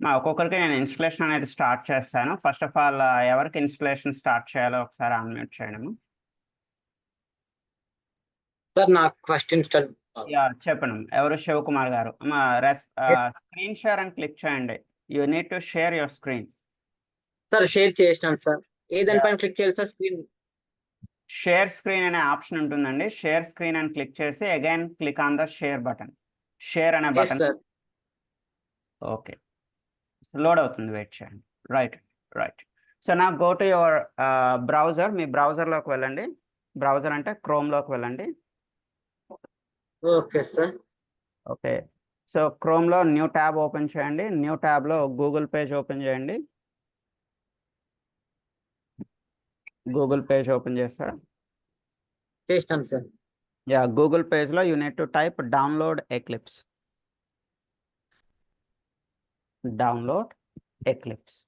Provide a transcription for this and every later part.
మా ఒక్కొక్కరికి నేను ఇన్స్టలేషన్ అనేది స్టార్ట్ చేస్తాను. ఫస్ట్ ఆఫ్ ఆల్ ఎవరికి ఇన్స్టలేషన్ స్టార్ట్ చేయాలో ఒకసారి అన్మ్యూట్ చేయడము. సార్ నాకు ఫస్ట్ ఇన్స్టాల్ యా చెప్పండి. ఎవరు? శివకుమార్ గారు. మా స్క్రీన్ షేర్ అని క్లిక్ చేయండి. You need to share your screen. Sir share చేసినాను సార్. ఏ దానిపైన క్లిక్ చేయాలి సార్? స్క్రీన్ షేర్ స్క్రీన్ అనే ఆప్షన్ ఉంటుందండి. షేర్ స్క్రీన్ అని క్లిక్ చేసి again click on the share button. Share అనే yes button. Sir. Okay, load అవుతుంది, వెయిట్ చేయండి. Right right. సో నా గో టు యువర్ బ్రౌజర్. మీ బ్రౌజర్లోకి వెళ్ళండి. బ్రౌజర్ అంటే క్రోమ్లోకి వెళ్ళండి. Okay sir. Okay, so క్రోమ్లో new tab open చేయండి. న్యూ ట్యాబ్లో గూగుల్ పేజ్ ఓపెన్ చేయండి. గూగుల్ పేజ్ ఓపెన్ చేస్తారా? చేసినాను సార్. యా, గూగుల్ పేజ్లో you need to type download Eclipse. Download Eclipse.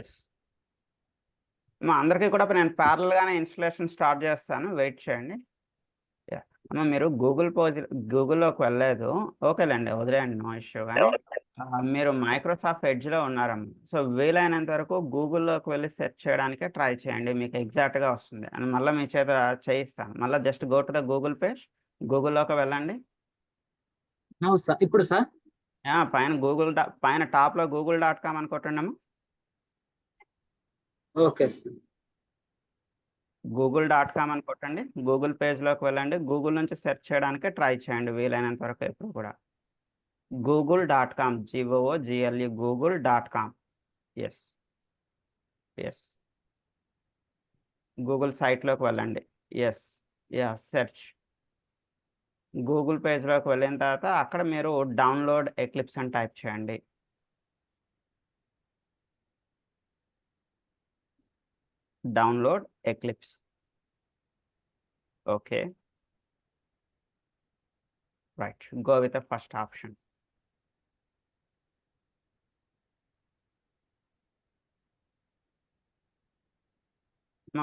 Yes, మా అందరికీ కూడా నేను ప్యారల్గానే ఇన్స్టలేషన్ స్టార్ట్ చేస్తాను, వెయిట్ చేయండి. యా అమ్మ, మీరు గూగుల్లోకి వెళ్ళలేదు, ఓకేలేండి, వదిలేయండి, నో ఇష్యూ. కానీ మీరు మైక్రోసాఫ్ట్ ఎడ్జ్లో ఉన్నారమ్మ. సో వీలైనంత వరకు గూగుల్లోకి వెళ్ళి సెర్చ్ చేయడానికే ట్రై చేయండి, మీకు ఎగ్జాక్ట్గా వస్తుంది. అని మళ్ళీ మీ చేత చేయిస్తాను. మళ్ళీ just go to the Google page. గూగుల్లోకి వెళ్ళండి. అవును సార్. ఇప్పుడు సార్ పైన పైన టాప్లో google.com అని కొట్టండి. Okay sir. google.com అని కొట్టండి. గూగుల్ పేజ్లోకి వెళ్ళండి. గూగుల్ నుంచి సెర్చ్ చేయడానికి ట్రై చేయండి వీలైనంత వరకు ఎప్పుడు కూడా. google.com, GOOGLE, google.com. Yes yes, Google సైట్లోకి వెళ్ళండి. Yes yeah, search. గూగుల్ పేజ్లోకి వెళ్ళిన తర్వాత అక్కడ మీరు డౌన్లోడ్ ఎక్లిప్స్ అని టైప్ చేయండి. Download Eclipse. Okay, right, go with the first option.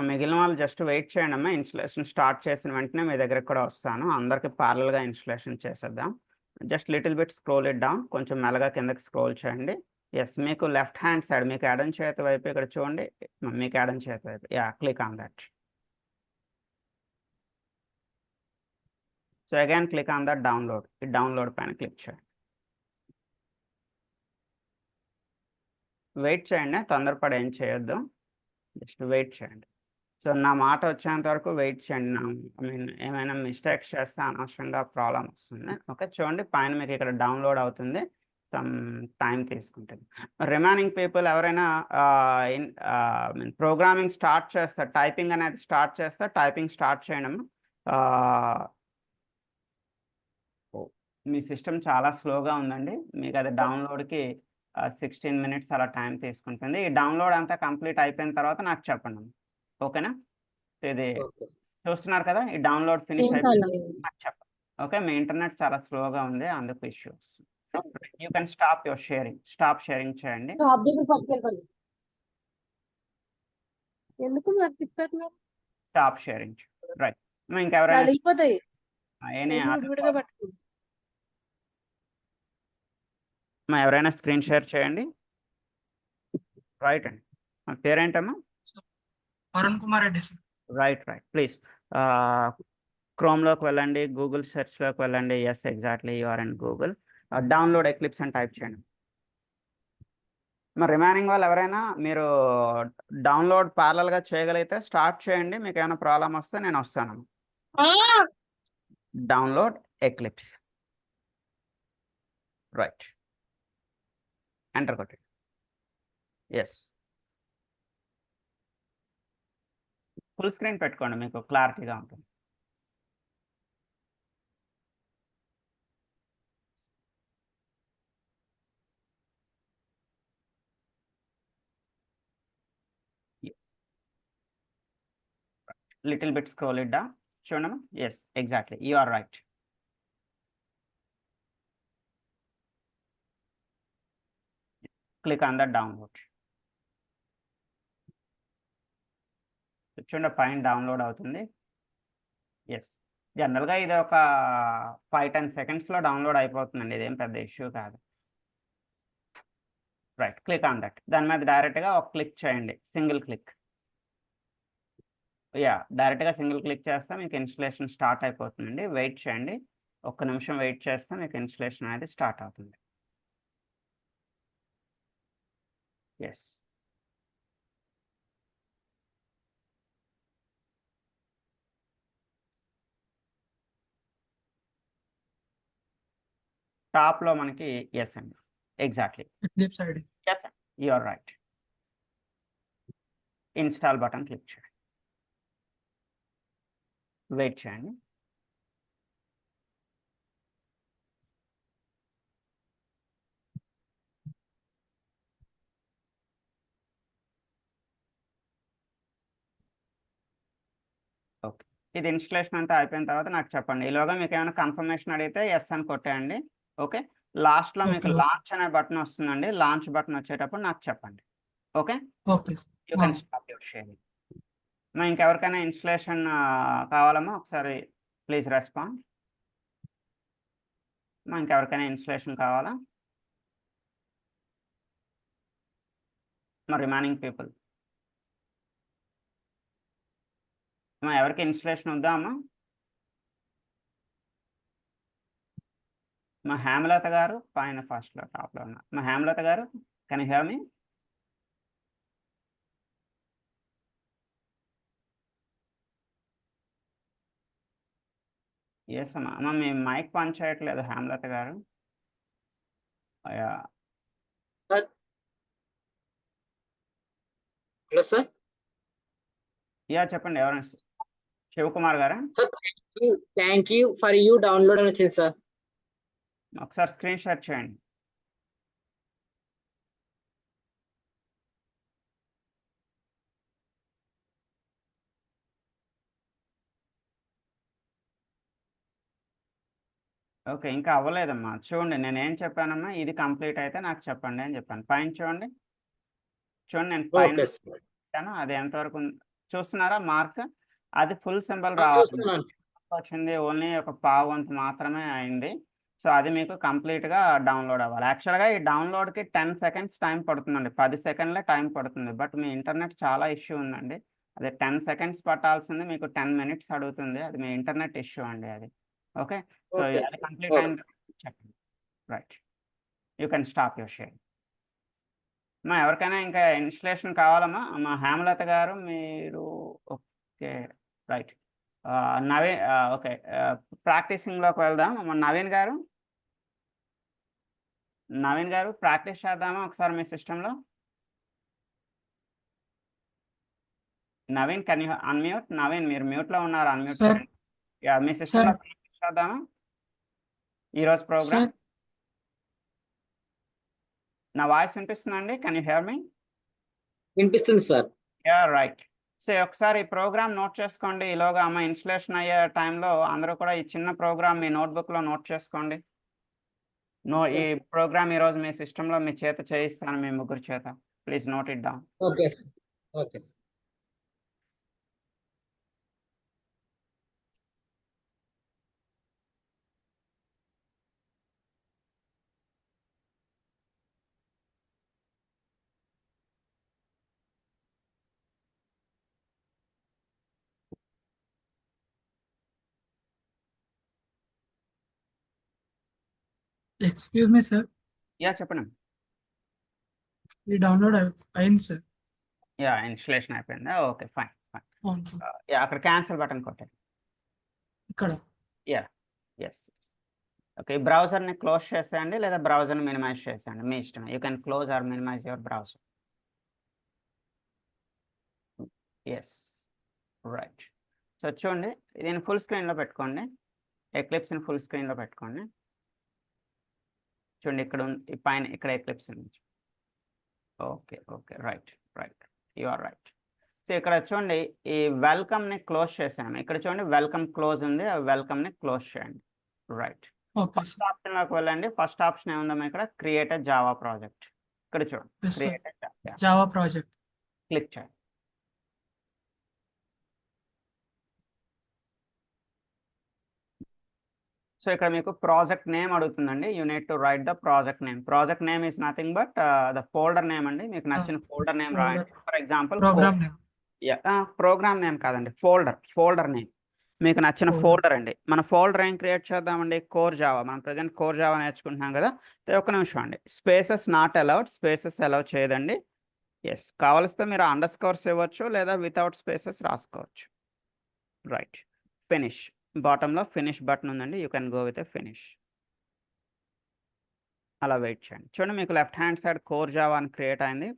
మిగిలిన వాళ్ళు జస్ట్ వెయిట్ చేయండి అమ్మా. ఇన్స్టలేషన్ స్టార్ట్ చేసిన వెంటనే మీ దగ్గరకు కూడా వస్తాను. అందరికి ప్యారల్గా ఇన్స్టలేషన్ చేసేద్దాం. Just little bit scroll it down, కొంచెం మెల్లగా కిందకి స్క్రోల్ చేయండి. ఎస్, మీకు లెఫ్ట్ హ్యాండ్ సైడ్, మీకు ఎడం చేతి వైపు ఇక్కడ చూడండి. మీకు ఎడం చేతి వైపు, yeah, click on that. So again click on that download. ఈ డౌన్లోడ్ పైన క్లిక్ చేయండి. వెయిట్ చేయండి, తొందరపడి ఏం చేయొద్దు, జస్ట్ వెయిట్ చేయండి. సో నా మాట వచ్చేంత వరకు వెయిట్ చేయండి. ఏమైనా మిస్టేక్స్ చేస్తే అనవసరంగా ప్రాబ్లం వస్తుంది. ఓకే, చూడండి పైన మీకు ఇక్కడ డౌన్లోడ్ అవుతుంది, సమ్ టైం తీసుకుంటుంది. రిమైనింగ్ పీపుల్ ఎవరైనా ప్రోగ్రామింగ్ స్టార్ట్ చేస్తారు, టైపింగ్ అనేది స్టార్ట్ చేస్తారు, టైపింగ్ స్టార్ట్ చేయడం. మీ సిస్టమ్ చాలా స్లోగా ఉందండి, మీకు అది డౌన్లోడ్కి 16 minutes అలా టైం తీసుకుంటుంది. ఈ డౌన్లోడ్ అంతా కంప్లీట్ అయిపోయిన తర్వాత నాకు చెప్పండి, ఓకేనా? ఇది చూస్తున్నారు కదా, ఈ డౌన్లోడ్ ఫినిష్ అయిపోయింది, నాకు చెప్పండి. ఓకే, మీ ఇంటర్నెట్ చాలా స్లోగా ఉంది, అందుకు issues. You can stop your sharing. Stop sharing చేయండి. ఎందుకు మరి తిప్పేస్తున్నారు? Stop sharing. రైట్, ఇంకెవరైనా నలిగిపోతాయి. any other విడివిడిగా పట్టుకో. ఎవరైనా స్క్రీన్ షేర్ చేయండి. రైట్ అండి, మా పేరేంటమ్మా? Varun Kumar Reddy sir. Right right, please క్రోమ్లోకి వెళ్ళండి, గూగుల్ సెర్చ్లోకి వెళ్ళండి. Yes, exactly, you are in Google. Download Eclipse అని టైప్ చేయండి. మరి రిమైనింగ్ వాళ్ళు ఎవరైనా మీరు డౌన్లోడ్ ప్యారలల్గా చేయగలిగితే స్టార్ట్ చేయండి. మీకు ఏమైనా ప్రాబ్లం వస్తే నేను వస్తాను. Download Eclipse. రైట్, ఎంటర్ కొట్టండి. ఎస్, ఫుల్ స్క్రీన్ పెట్టుకోండి, మీకు క్లారిటీగా ఉంటుంది. Little bit scroll it down. చూడమ్మా, yes, exactly, you are right. Click on the download. చూడండి పైన డౌన్లోడ్ అవుతుంది. ఎస్, జనరల్గా ఇది ఒక 5-10 సెకండ్స్లో డౌన్లోడ్ అయిపోతుందండి, ఇదేం పెద్ద ఇష్యూ కాదు. Right, click on that. దాని మీద డైరెక్ట్గా ఒక క్లిక్ చేయండి, సింగిల్ క్లిక్. డైరెక్ట్గా సింగిల్ క్లిక్ చేస్తే మీకు ఇన్స్టలేషన్ స్టార్ట్ అయిపోతుందండి. వెయిట్ చేయండి, ఒక్క నిమిషం వెయిట్ చేస్తే మీకు ఇన్స్టలేషన్ అనేది స్టార్ట్ అవుతుంది. ఎస్, టాప్లో మనకి ఎస్ అండి, ఎగ్జాక్ట్లీ ఎక్లిప్స్ ఐడి. ఎస్ అండి, you are right. Install button click చేయండి, వెయిట్ చేయండి. ఓకే, ఇది ఇన్స్టలేషన్ అంతా అయిపోయిన తర్వాత నాకు చెప్పండి. ఈలోగా మీకు ఏమైనా కన్ఫర్మేషన్ అడిగితే ఎస్ అని కొట్టేయండి. ఓకే, లాస్ట్లో మీకు Okay. లాంచ్ అనే బటన్ వస్తుందండి. లాంచ్ బటన్ వచ్చేటప్పుడు నాకు చెప్పండి. Okay, okay. You can stop your sharing. ఇంకెవరికైనా ఇన్స్టలేషన్ కావాలమ్మా ఒకసారి ప్లీజ్ రెస్పాండ్. ఇంకెవరికైనా ఇన్స్టలేషన్ కావాలా? రిమైనింగ్ పీపుల్ ఎవరికి ఇన్స్టలేషన్ వద్దా అమ్మా? హేమలత గారు పైన ఫస్ట్లో టాప్లో ఉన్నారు. హేమలత గారు, can you hear me? Yes అమ్మా. మీ మైక్ పని చేయట్లేదు హేమలత గారు. Hello sir. చెప్పండి, ఎవరైనా శివకుమార్ గారా? Sir thank you for you download అని వచ్చింది సార్. ఒకసారి స్క్రీన్ షాట్ చేయండి. ఓకే, ఇంకా అవ్వలేదమ్మా. చూడండి, నేను ఏం చెప్పానమ్మా, ఇది కంప్లీట్ అయితే నాకు చెప్పండి అని చెప్పాను. పైన చూడండి, నేను పైన ఓకే సార్. పెట్టాను. అది ఎంతవరకు చూస్తున్నారా మార్క్? అది ఫుల్ సింబల్ రావాలి. చూస్తున్నాను. వచ్చింది ఓన్లీ ఒక పావు వంతు మాత్రమే అయింది. సో అది మీకు కంప్లీట్గా డౌన్లోడ్ అవ్వాలి. యాక్చువల్గా ఈ డౌన్లోడ్కి 10 సెకండ్స్ టైం పడుతుందండి, 10 సెకండ్లే టైం పడుతుంది. బట్ మీ ఇంటర్నెట్ చాలా ఇష్యూ ఉందండి. అదే 10 సెకండ్స్ పట్టాల్సింది మీకు 10 మినిట్స్ అడుగుతుంది. అది మీ ఇంటర్నెట్ ఇష్యూ అండి అది. ఓకే, సో ఓకే అది కంప్లీట్ అయింది చెప్పండి. Right, you can stop your share. ఎవరికైనా ఇంకా ఇన్స్టలేషన్ కావాలమ్మా? హేమలత గారు మీరు ఓకే, రైట్. నవీన్, ఓకే, ప్రాక్టీసింగ్లోకి వెళ్దాం. నవీన్ గారు, ప్రాక్టీస్ చేద్దామా ఒకసారి మీ సిస్టంలో? Naveen, can you unmute? Naveen, మీరు మ్యూట్లో ఉన్నారు, అన్మ్యూట్ Sir. చేయండి. మీ సిస్టంలో ప్రాక్టీస్ చేద్దామా ఈరోజు ప్రోగ్రామ్? Sir. నా వాయిస్ వినిపిస్తుందండి? కెన్ యూ హియర్ మీ? వినిపిస్తుంది సార్. రైట్. సో ఒకసారి ఈ ప్రోగ్రామ్ నోట్ చేసుకోండి. ఈలోగా అమ్మ ఇన్స్టలేషన్ అయ్యే టైంలో అందరూ కూడా ఈ చిన్న ప్రోగ్రామ్ మీ నోట్బుక్లో నోట్ చేసుకోండి. ఈ ప్రోగ్రామ్ ఈరోజు మీ సిస్టంలో మీ చేత చేయిస్తాను, మీ ముగ్గురు చేత. Please note it down. Okay sir. Okay sir. Excuse me sir, చెప్పండి. ఈ డౌన్లోడ్ అయింది సార్. ఇన్స్టలేషన్ అయిపోయిందా? Okay, fine. అవును సార్. అక్కడ క్యాన్సిల్ బటన్ కొట్టండి. ఇక్కడ ఎస్. ఓకే, ఈ బ్రౌజర్ని క్లోజ్ చేసేయండి లేదా బ్రౌజర్ని మినిమైజ్ చేసేయండి, మీ ఇష్టం. You can close or minimize your browser. Yes, right. So చూడండి, దీన్ని ఫుల్ స్క్రీన్లో పెట్టుకోండి. ఎక్లిప్స్ని ఫుల్ స్క్రీన్లో పెట్టుకోండి. చూడండి, ఇక్కడ పైన ఇక్కడ ఎక్లిప్స్ ఉంది. Okay, right, you are right. So ఇక్కడ చూడండి, ఈ వెల్కమ్ని క్లోజ్ చేసాను. ఇక్కడ చూడండి, వెల్కమ్ క్లోజ్ ఉంది, ఆ వెల్కమ్ని క్లోజ్ చేయండి. రైట్, ఓకే ఫస్ట్ ఆప్షన్లోకి వెళ్ళండి. ఫస్ట్ ఆప్షన్ ఏముందమ్మా ఇక్కడ? Create a Java project. ఇక్కడ చూడండి, create a Java project click చేయండి. సో ఇక్కడ మీకు ప్రాజెక్ట్ నేమ్ అడుగుతుందండి. You need to write the project name. Project name is nothing but the folder name అండి. మీకు నచ్చిన ఫోల్డర్ నేమ్ రాయండి. For example program name. Program name కాదండి, folder name. మీకు నచ్చిన Folder. ఫోల్డర్ అండి. మన ఫోల్డర్ ఏం క్రియేట్ చేద్దామండి? Core Java. మనం ప్రజెంట్ కోర్ జావా నేర్చుకుంటున్నాం కదా. ఒక్క నిమిషం అండి. Spaces not allowed, spaces allow చేయదండి. ఎస్, కావలిస్తే మీరు అండర్ స్కోర్స్ ఇవ్వచ్చు లేదా వితౌట్ స్పేసెస్ రాసుకోవచ్చు. Right, finish. బాటంలో ఫినిష్ బటన్ ఉందండి. You can go with a finish. అలా వెయిట్ చేయండి. చూడండి మీకు left hand side core Java అని క్రియేట్ అయింది.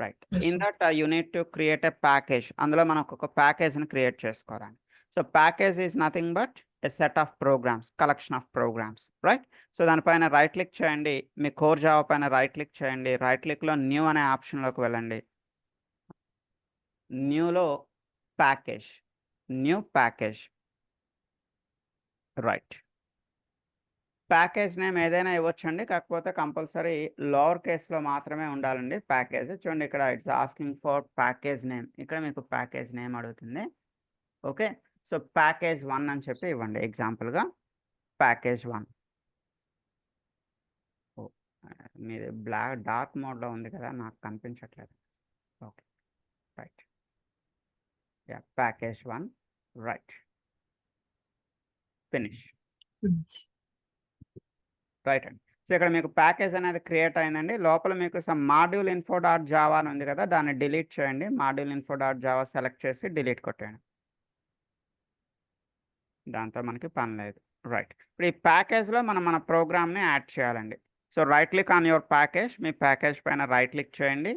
Right, Yes, in sir. That you need to create a package. అందులో మనం ఒక ప్యాకేజ్ని క్రియేట్ చేసుకోవాలండి. So package is nothing but a set of programs, collection of programs. Right, so దానిపైన right click చేయండి. మీ core Java పైన right click చేయండి. Right క్లిక్లో న్యూ అనే ఆప్షన్లోకి వెళ్ళండి. న్యూలో package, new package. Right, package name ఏదైనా ఇవ్వచ్చండి. కాకపోతే కంపల్సరీ లోవర్ కేస్లో మాత్రమే ఉండాలండి ప్యాకేజ్. చూడండి ఇక్కడ it's asking for package name. ఇక్కడ మీకు ప్యాకేజ్ నేమ్ అడుగుతుంది. ఓకే, సో ప్యాకేజ్ 1 అని చెప్పి ఇవ్వండి. ఎగ్జాంపుల్గా ప్యాకేజ్ 1. మీది బ్లాక్ డార్క్ మోడ్లో ఉంది కదా, నాకు కనిపించట్లేదు. Okay, right, yeah package 1. Right, finish. Right అండి. సో ఇక్కడ మీకు ప్యాకేజ్ అనేది క్రియేట్ అయిందండి. లోపల మీకు sum module info dot Java అని ఉంది కదా, దాన్ని డిలీట్ చేయండి. Module info dot Java select చేసి డిలీట్ కొట్టేయండి. దాంతో మనకి పని లేదు. రైట్, ఇప్పుడు ఈ ప్యాకేజ్లో మనం మన ప్రోగ్రామ్ని యాడ్ చేయాలండి. So right click on your package. మీ ప్యాకేజ్ పైన రైట్ క్లిక్ చేయండి.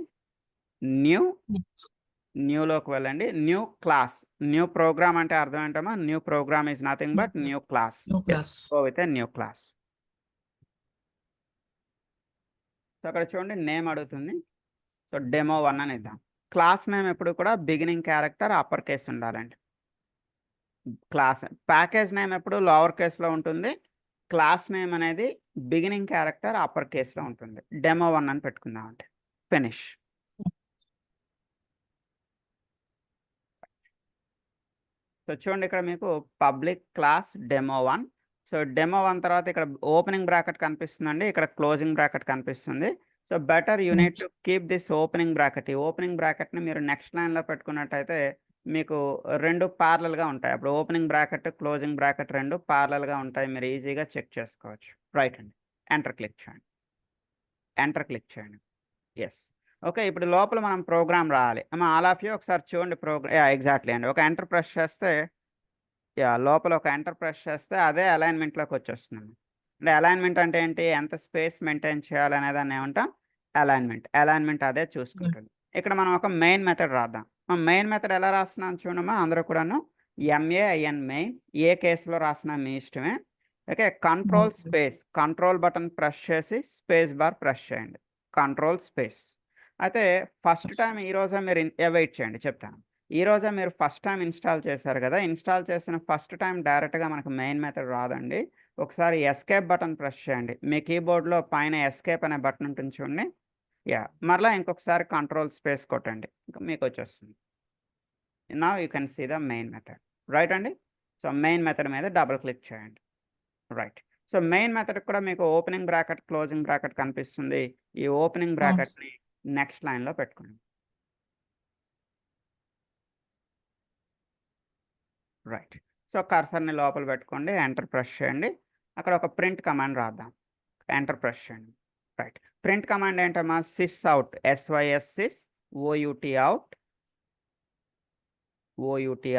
న్యూలోకి వెళ్ళండి. New class. న్యూ ప్రోగ్రామ్ అంటే అర్థం ఏంటమ్మా? New program is nothing but new class. New class. Go with a new class. So అక్కడ చూడండి నేమ్ అడుగుతుంది. సో డెమో 1 అని ఇద్దాం. క్లాస్ నేమ్ ఎప్పుడు కూడా బిగినింగ్ క్యారెక్టర్ అప్పర్ కేస్ ఉండాలండి. క్లాస్ ప్యాకేజ్ నేమ్ ఎప్పుడు లోవర్ కేస్లో ఉంటుంది. క్లాస్ నేమ్ అనేది బిగినింగ్ క్యారెక్టర్ అప్పర్ కేస్లో ఉంటుంది. డెమో 1 అని పెట్టుకుందామండి. ఫినిష్. సో చూడండి ఇక్కడ మీకు public class demo 1. So demo 1 తర్వాత ఇక్కడ ఓపెనింగ్ బ్రాకెట్ కనిపిస్తుందండి, ఇక్కడ క్లోజింగ్ బ్రాకెట్ కనిపిస్తుంది. So better you need to keep this opening bracket. ఈ ఓపెనింగ్ బ్రాకెట్ని మీరు నెక్స్ట్ లైన్లో పెట్టుకున్నట్టయితే మీకు 2 ప్యారలల్గా ఉంటాయి. అప్పుడు ఓపెనింగ్ బ్రాకెట్, క్లోజింగ్ బ్రాకెట్ 2 ప్యారలల్గా ఉంటాయి. మీరు ఈజీగా చెక్ చేసుకోవచ్చు. రైట్ అండి, ఎంటర్ క్లిక్ చేయండి. ఎంటర్ క్లిక్ చేయండి. Yes, okay. ఇప్పుడు లోపల మనం ప్రోగ్రామ్ రాయాలి. ఆల్ ఆఫ్ యూ ఒకసారి చూడండి ప్రోగ్రామ్. ఎగ్జాక్ట్లీ అండి. ఒక ఎంటర్ ప్రెస్ చేస్తే లోపల ఒక ఎంటర్ ప్రెస్ చేస్తే అదే అలైన్మెంట్లోకి వచ్చేస్తుంది. అంటే అలైన్మెంట్ అంటే ఏంటి? ఎంత స్పేస్ మెయింటైన్ చేయాలనే దాన్ని ఏమంటాం? అలైన్మెంట్ అదే చూసుకుంటుంది. ఇక్కడ మనం ఒక మెయిన్ మెథడ్ రాద్దాం. మెయిన్ మెథడ్ ఎలా రాస్తున్నాం చూడమ్మా అందరూ కూడాను. MAIN main. ఏ కేసులో రాసినా మీ ఇష్టమే. Okay, control space, control button press చేసి స్పేస్ బార్ ప్రెస్ చేయండి. Control space. అయితే ఫస్ట్ టైం ఈరోజే మీరు వెయిట్ చేయండి చెప్తాను. ఈరోజే మీరు ఫస్ట్ టైం ఇన్స్టాల్ చేశారు కదా, ఇన్స్టాల్ చేసిన ఫస్ట్ టైం డైరెక్ట్గా మనకు మెయిన్ మెథడ్ రాదండి. ఒకసారి ఎస్కేప్ బటన్ ప్రెస్ చేయండి. మీ కీబోర్డ్లో పైన ఎస్కేప్ అనే బటన్ ఉంటుంది చూడండి. మరలా ఇంకొకసారి కంట్రోల్ స్పేస్ కొట్టండి, మీకు వచ్చేస్తుంది. Now you can see the main method. Right అండి. సో మెయిన్ మెథడ్ మీద డబుల్ క్లిక్ చేయండి. రైట్, సో మెయిన్ మెథడ్ కూడా మీకు ఓపెనింగ్ బ్రాకెట్, క్లోజింగ్ బ్రాకెట్ కనిపిస్తుంది. ఈ ఓపెనింగ్ బ్రాకెట్ని నెక్స్ట్ లైన్లో పెట్టుకోండి. రైట్, సో కర్సర్ని లోపల పెట్టుకోండి. ఎంటర్ ప్రెస్ చేయండి. అక్కడ ఒక ప్రింట్ కమాండ్ రాద్దాం. ఎంటర్ ప్రెస్ చేయండి. రైట్, ప్రింట్ కమాండ్ ఏంటమ్మా? Sys out, SYS sys, OUT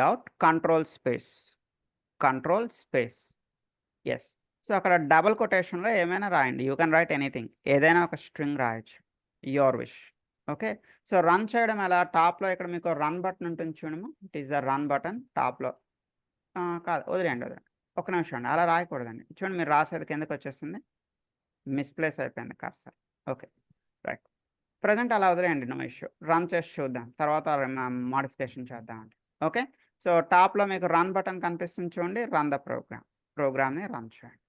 out, control space. Yes, so అక్కడ డబుల్ కొటేషన్లో ఏమైనా రాయండి. యూ కెన్ రైట్ ఎనీథింగ్, ఏదైనా ఒక స్ట్రింగ్ రాయొచ్చు, your wish. Okay, so run చేయడం ఎలా? టాప్లో ఇక్కడ మీకు రన్ బటన్ ఉంటుంది చూడము. It is the run button టాప్లో. కాదు, వదిలేండి. ఒక నిమిషం అండి, అలా రాయకూడదండి. చూడండి మీరు రాసేది కిందకి వచ్చేస్తుంది, మిస్ప్లేస్ అయిపోయింది కర్సర్. ఓకే, రైట్, ప్రజెంట్ అలా వదిలేయండి, నో ఇష్యూ. రన్ చేసి చూద్దాం, తర్వాత మాడిఫికేషన్ చేద్దామండి. ఓకే, సో టాప్లో మీకు రన్ బటన్ కనిపిస్తుంది చూడండి. రన్ ద ప్రోగ్రామ్ని రన్ చేయండి.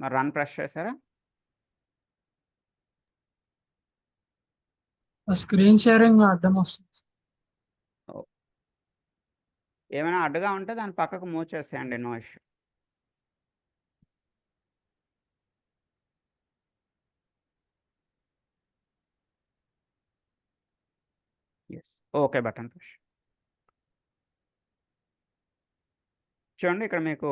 మరి రన్ ప్రెస్ చేశారా? స్క్రీన్ షేరింగ్ అర్థం వస్తుంది. ఏమైనా అడ్డుగా ఉంటే దాన్ని పక్కకు మూవ్ చేసేయండి, no issue. Yes, okay button push. చూడండి ఇక్కడ మీకు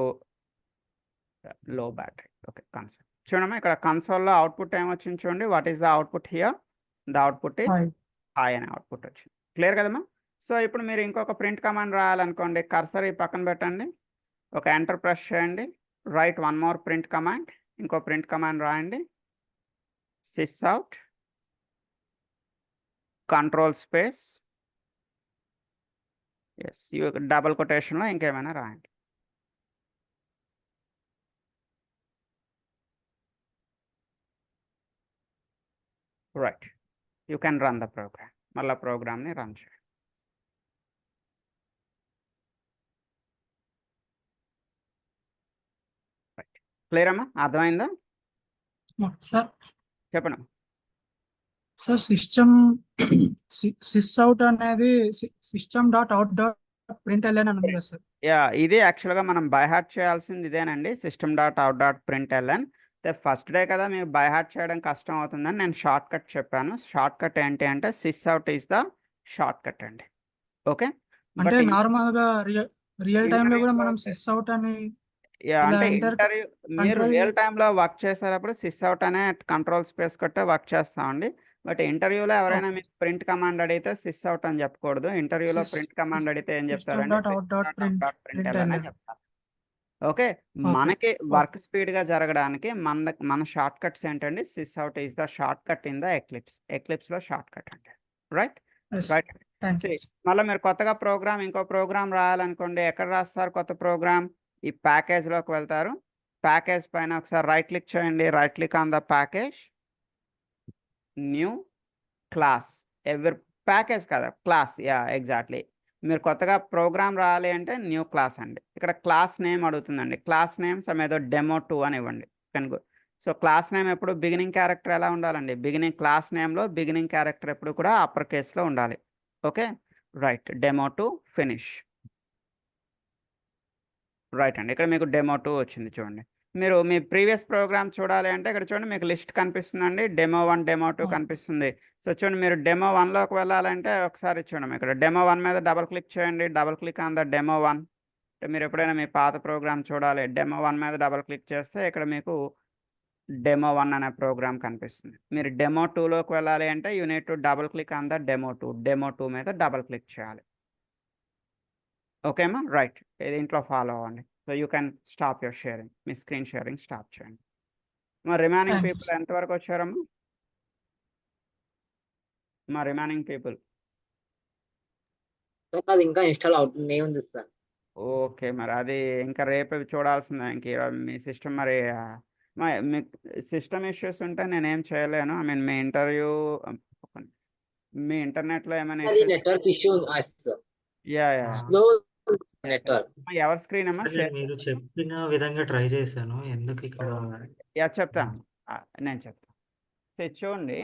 లో బ్యాటరీ. ఓకే, కన్సోల్ చూడమ్మా, ఇక్కడ కన్సోల్లో అవుట్పుట్ ఏమొచ్చింది చూడండి. What is the output here? The output is hi hi అనే అవుట్పుట్ వచ్చింది. క్లియర్ కదమ్మా? సో ఇప్పుడు మీరు ఇంకొక ప్రింట్ కమాండ్ రాయాలనుకోండి, కర్సర్ ఈ పక్కన పెట్టండి, ఒక ఎంటర్ ప్రెస్ చేయండి, right one more print command, ఇంకో ప్రింట్ కమాండ్ రాయండి, sys out control space, yes double కొటేషన్లో ఇంకేమైనా రాయండి. Right, you can run the program. మళ్ళీ ప్రోగ్రామ్ని రన్ చేయండి. రైట్, క్లియర్ అమ్మా? అర్థమైందా? సార్ చెప్పండి. సార్ సిస్టమ్ సిస్ అవుట్ అనేది system dot out dot print LN అని ఉంది కదా సార్. యా, ఇది యాక్చువల్గా మనం బై హార్ట్ చేయాల్సింది ఇదేనండి, system dot out dot print LN. First day కదా మీకు బై హార్ట్ చేయడం కష్టం అవుతుందని నేను షార్ట్ కట్ చెప్పాను. షార్ట్ కట్ ఏంటి అంటే sys out is the shortcut అండి. ఓకే, అంటే బట్ నార్మల్ గా రియల్ టైమ్ లో కూడా మనం ఇంటర్వ్యూలో సిస్ అవుట్ అని యా ఇలా అంటే ఎంటర్ ఇంటర్వ్యూ మీరు కంట్రోల్ రియల్ టైంలో వర్క్ చేసేటప్పుడు సిస్ అవుట్ అనే కంట్రోల్ స్పేస్ కొట్టే వర్క్ చేస్తామండి. బట్ ఇంటర్వ్యూలో ఎవరైనా మీకు ప్రింట్ కమాండ్ అడిగితే సిస్ అవుట్ అని చెప్పకూడదు. ఇంటర్వ్యూలో ప్రింట్ కమాండ్ అడిగితే ఏం సిస్టమ్ చెప్తారంటే dot out dot print print అనే ఎల్ఎన్. చెప్తారు. ఓకే, ఓకే మనకి సార్. వర్క్ స్పీడ్గా జరగడానికి మన షార్ట్ కట్స్ ఏంటండి, sys out is the shortcut in the ఎక్లిప్స్లో షార్ట్ కట్ అంటే. Right right. Thank you. మళ్ళీ మీరు కొత్తగా ఇంకో ప్రోగ్రామ్ రాయాలనుకోండి, ఎక్కడ రాస్తారు కొత్త ప్రోగ్రామ్? ఈ ప్యాకేజ్లోకి వెళ్తారు, ప్యాకేజ్ పైన ఒకసారి రైట్ క్లిక్ చేయండి, right click on the package, new class, ఎవరి ప్యాకేజ్ కదా క్లాస్, యా ఎగ్జాక్ట్లీ. మీరు కొత్తగా ప్రోగ్రామ్ రాయాలి అంటే న్యూ క్లాస్ అండి. ఇక్కడ క్లాస్ నేమ్ అడుగుతుందండి, క్లాస్ నేమ్ ఏదో డెమో2 అని ఇవ్వండి. సో క్లాస్ నేమ్ ఎప్పుడు బిగినింగ్ క్యారెక్టర్ ఎలా ఉండాలండి? క్లాస్ నేమ్లో బిగినింగ్ క్యారెక్టర్ ఎప్పుడు కూడా అప్పర్ కేస్లో ఉండాలి. Okay, right, demo two finish. Right అండి, ఇక్కడ మీకు డెమో2 వచ్చింది చూడండి. మీరు మీ ప్రీవియస్ ప్రోగ్రామ్ చూడాలి అంటే ఇక్కడ చూడండి, మీకు లిస్ట్ కనిపిస్తుందండి, డెమో1 డెమో2 కనిపిస్తుంది. సో చూడండి, మీరు డెమో1లోకి వెళ్ళాలంటే ఒకసారి చూడండి, ఇక్కడ డెమో1 మీద డబుల్ క్లిక్ చేయండి, double click on the demo1. అంటే మీరు ఎప్పుడైనా మీ పాత ప్రోగ్రామ్ చూడాలి, డెమో1 మీద డబుల్ క్లిక్ చేస్తే ఇక్కడ మీకు డెమో1 అనే ప్రోగ్రామ్ కనిపిస్తుంది. మీరు డెమో2లోకి వెళ్ళాలి అంటే you need to double click on the demo two మీద డబుల్ క్లిక్ చేయాలి. ఓకేమా? రైట్, దీంట్లో ఫాలో అవ్వండి. So you can stop your sharing, మీ స్క్రీన్ షేరింగ్ స్టాప్ చేయండి. మా రిమైనింగ్ Thank you, పీపుల్ ఎంతవరకు వచ్చారమ్మా? మా రిమైనింగ్ పీపుల్ సార్ అది ఇంకా ఇన్స్టాల్ అవుతుంది ఉంది సార్. ఓకే, మరి అది ఇంకా రేపు చూడాల్సిందే. ఇంక మీ సిస్టమ్ మరి మీ సిస్టమ్ ఇష్యూస్ ఉంటే నేనేం చేయలేను. ఐ మీన్ మీ ఇంటర్నెట్లో ఏమైనా అది issues? Network issue sir, yeah yeah slow network. ఎవరి స్క్రీన్ అమ్మా? సరే, మీరు చెప్పిన విధంగా ట్రై చేశాను. ఎందుకు ఇక్కడ యా చెప్తాను, నేను చెప్తాను. చూడండి,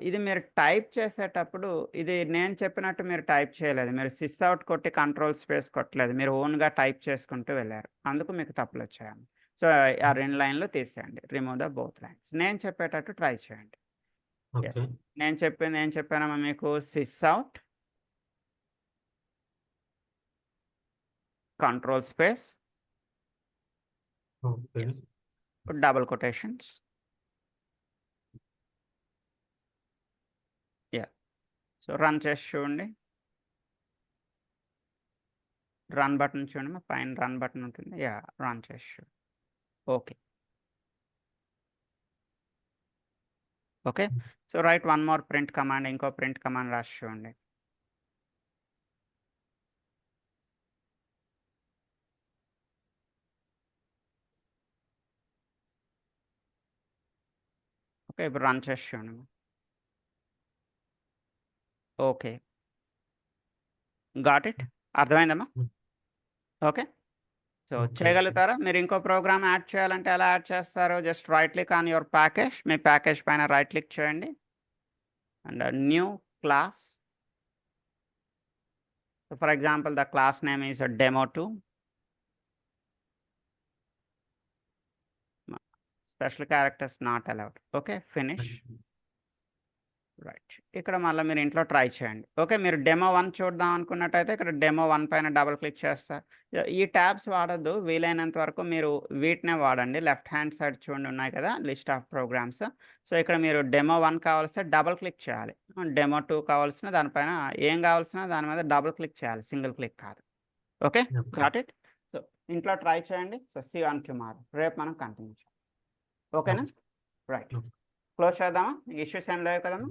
ఇది మీరు టైప్ చేసేటప్పుడు ఇది నేను చెప్పినట్టు మీరు టైప్ చేయలేదు, మీరు సిస్ అవుట్ కొట్టి కంట్రోల్ స్పేస్ కొట్టలేదు, మీరు ఓన్గా టైప్ చేసుకుంటూ వెళ్ళారు, అందుకు మీకు తప్పులు వచ్చాయి. సో ఆ 2 లైన్లు తీసేయండి, రిమూవ్ ద బోత్ లైన్స్. నేను చెప్పేటట్టు ట్రై చేయండి. ఓకే నేను చెప్పింది ఏం చెప్పానమ్మా మీకు? Sys out control space okay double quotations, so run చేసి చూడండి. రన్ బటన్ చూడండి, పైన రన్ బటన్ ఉంటుంది, యా రన్ చేసి చూడండి. Okay okay, so right one more print command, ఇంకో ప్రింట్ కమాండ్ రాసి చూడండి. ఓకే, ఇప్పుడు రన్ చేసి చూడండి. ఓకే, గాట్ ఇట్, అర్థమైందమ్మా? ఓకే, సో ఓకే చేయగలుగుతారా? మీరు ఇంకో ప్రోగ్రామ్ యాడ్ చేయాలంటే ఎలా యాడ్ చేస్తారు? Just right click on your package, మీ ప్యాకేజ్ పైన రైట్ క్లిక్ చేయండి and new class, So for example, the class name is demo2. Special characters not allowed. Okay, finish. Right. ఇక్కడ మళ్ళీ మీరు ఇంట్లో ట్రై చేయండి. ఓకే, మీరు డెమో 1 చూద్దాం అనుకున్నట్టయితే ఇక్కడ డెమో 1 పైన డబుల్ క్లిక్ చేస్తారు. ఈ ట్యాబ్స్ వాడొద్దు, వీలైనంత వరకు మీరు వీటినే వాడండి. లెఫ్ట్ హ్యాండ్ సైడ్ చూడండి ఉన్నాయి కదా లిస్ట్ ఆఫ్ ప్రోగ్రామ్స్. సో ఇక్కడ మీరు డెమో 1 కావాల్స్తే డబుల్ క్లిక్ చేయాలి. డెమో 2 కావాల్సిన దానిపైన ఏం కావాల్సిన దాని మీద డబుల్ క్లిక్ చేయాలి, సింగిల్ క్లిక్ కాదు. Okay, got it. సో ఇంట్లో ట్రై చేయండి. సో సీ ఆన్ టుమారో, రేపు మనం కంటిన్యూ చేయాలి. ఓకేనా? రైట్, క్లోజ్ చేద్దామా? ఇష్యూస్ ఏం లేవు కదమ్మా?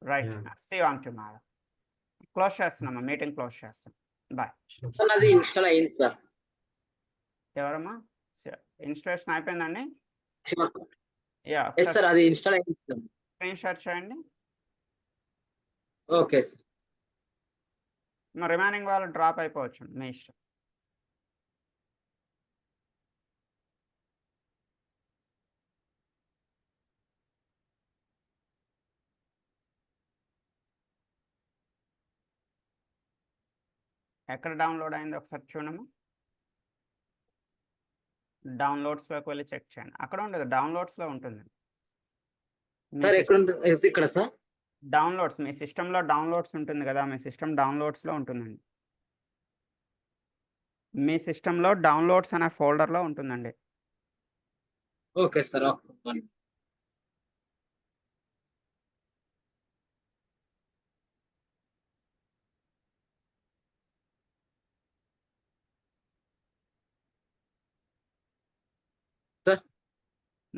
Right, see on tomorrow. Close చేస్తున్నామా, మీటింగ్ క్లోజ్ చేస్తాం. బాయ్. సార్ అది ఇన్స్టాల్ అయింది సార్. ఎవరమ్మా? ఇన్స్టాలేషన్ అయిపోయిందండి? యా, ఎస్ సార్, అది ఇన్స్టాల్ అయింది సార్. స్క్రీన్ షాట్ చేయండి. Okay sir. మరి రిమైనింగ్ వాళ్ళు డ్రాప్ అయిపోవచ్చు, మీ ఇష్టం. ఎక్కడ డౌన్లోడ్ అయింది ఒకసారి చూడమ్మా. డౌన్లోడ్స్లోకి వెళ్ళి చెక్ చేయండి. అక్కడ ఉండదు, డౌన్లోడ్స్లో ఉంటుంది. సార్ ఎక్కడ ఉంటుంది? ఇక్కడ సార్ డౌన్లోడ్స్, మీ సిస్టంలో డౌన్లోడ్స్ ఉంటుంది కదా, మీ సిస్టమ్ డౌన్లోడ్స్లో ఉంటుందండి. మీ సిస్టంలో డౌన్లోడ్స్ అనే ఫోల్డర్లో ఉంటుందండి. Okay sir.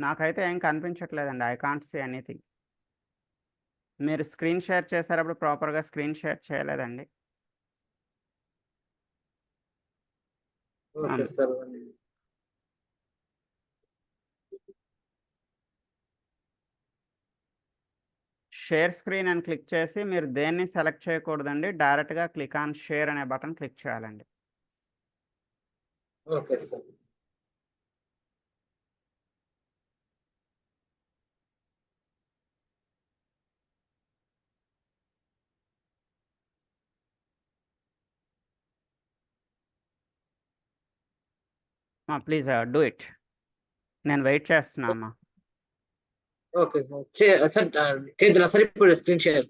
నాకైతే ఏం కనిపించట్లేదండి. I can't see anything. మీరు స్క్రీన్ షేర్ చేసేటప్పుడు ప్రాపర్గా స్క్రీన్ షేర్ చేయలేదండి. Okay sir. షేర్ స్క్రీన్ అని క్లిక్ చేసి మీరు దేన్ని సెలెక్ట్ చేయకూడదండి, డైరెక్ట్గా క్లిక్ ఆన్ షేర్ అనే బటన్ క్లిక్ చేయాలండి. Okay sir. Please do it. నేను వెయిట్ చేస్తున్నా అమ్మా. Okay sir. సార్ చేద్దాం సార్ ఇప్పుడు స్క్రీన్ షేర్.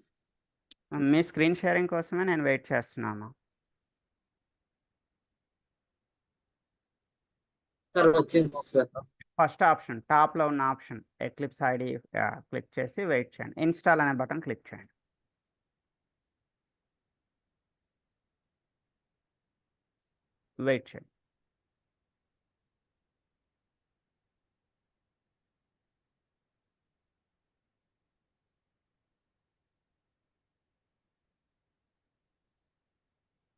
మీ స్క్రీన్ షేరింగ్ కోసమే నేను వెయిట్ చేస్తున్నా అమ్మా. సార్ వచ్చింది సార్. ఫస్ట్ ఆప్షన్, టాప్లో ఉన్న ఆప్షన్ ఎక్లిప్స్ ఐడి క్లిక్ చేసి వెయిట్ చేయండి. ఇన్స్టాల్ అనే బటన్ క్లిక్ చేయండి. వెయిట్ చేయండి.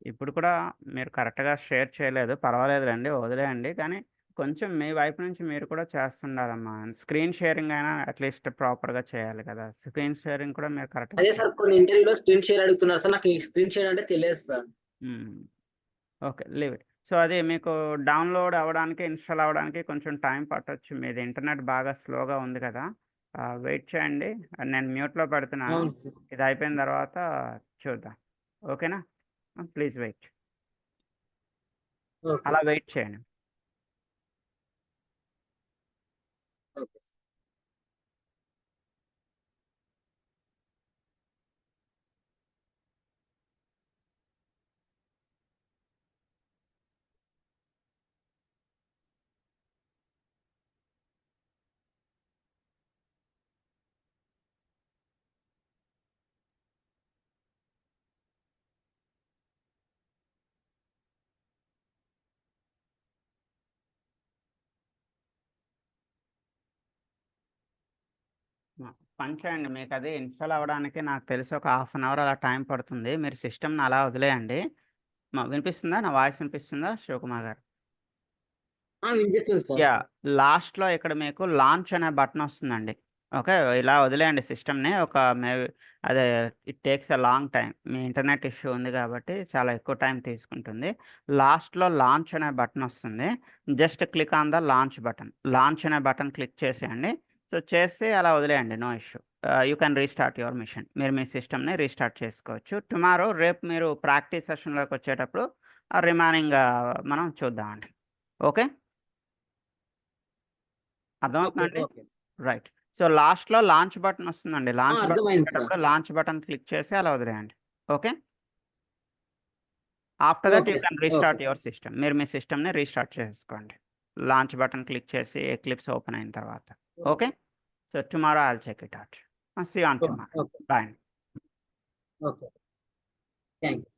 ఇప్పుడు కూడా మీరు కరెక్ట్గా షేర్ చేయలేదు, పర్వాలేదులేండి, వదిలేయండి. కానీ కొంచెం మీ వైపు నుంచి మీరు కూడా చేస్తుండాలమ్మా. స్క్రీన్ షేరింగ్ అయినా అట్లీస్ట్ ప్రాపర్గా చేయాలి కదా. స్క్రీన్ షేరింగ్ కూడా మీరు కరెక్ట్గా. అదే సార్, కొన్ని ఇంటర్వ్యూలో స్క్రీన్ షేర్ అడుగుతున్నారు సార్, నాకు ఈ స్క్రీన్ షేర్ అంటే తెలియదు sir. Okay, leave it. So అది మీకు డౌన్లోడ్ అవ్వడానికి, ఇన్స్టాల్ అవ్వడానికి కొంచెం టైం పట్టొచ్చు. మీది ఇంటర్నెట్ బాగా స్లోగా ఉంది కదా. వెయిట్ చేయండి, నేను మ్యూట్లో పెడుతున్నాను. అవును సార్. ఇది అయిపోయిన తర్వాత చూద్దాం. ఓకేనా? Please wait. ఓకే అలా వెయిట్ చేయండి. ఓకే. పని చేయండి, మీకు అది ఇన్స్టాల్ అవ్వడానికి నాకు తెలిసి ఒక 1/2 అవర్ అలా టైం పడుతుంది. మీరు సిస్టమ్ని అలా వదిలేయండి. వినిపిస్తుందా? నా వాయిస్ వినిపిస్తుందా శివకుమార్ గారు? వినిపిస్తుంది సార్. యా, లాస్ట్లో ఇక్కడ మీకు లాంచ్ అనే బటన్ వస్తుందండి. ఓకే, ఇలా వదిలేయండి సిస్టమ్ని. అదే it takes a long time. Me internet issue ఉంది కాబట్టి చాలా ఎక్కువ టైం తీసుకుంటుంది. లాస్ట్లో లాంచ్ అనే బటన్ వస్తుంది. Just click on the launch button. Launch అనే బటన్ క్లిక్ చేసేయండి. సో చేసి అలా వదిలేయండి, no issue. You can restart your machine. మీరు మీ సిస్టమ్ని రీస్టార్ట్ చేసుకోవచ్చు. టుమారో రేపు మీరు ప్రాక్టీస్ సెషన్లోకి వచ్చేటప్పుడు రిమైనింగ్ మనం చూద్దామండి. ఓకే, అర్థమవుతుందండి? Okay right. సో లాస్ట్లో లాంచ్ బటన్ వస్తుందండి. లాంచ్ బటన్ అర్థమైంది సార్. వచ్చేటప్పుడు లాంచ్ బటన్ క్లిక్ చేసి అలా వదిలేయండి. Okay, after that you okay can sir. Restart okay your system. మీరు మీ సిస్టమ్ని రీస్టార్ట్ చేసుకోండి లాంచ్ బటన్ క్లిక్ చేసి ఎక్లిప్స్ ఓపెన్ అయిన తర్వాత. Okay, so tomorrow I will check it out. See you on tomorrow. Okay bye. Okay thank you.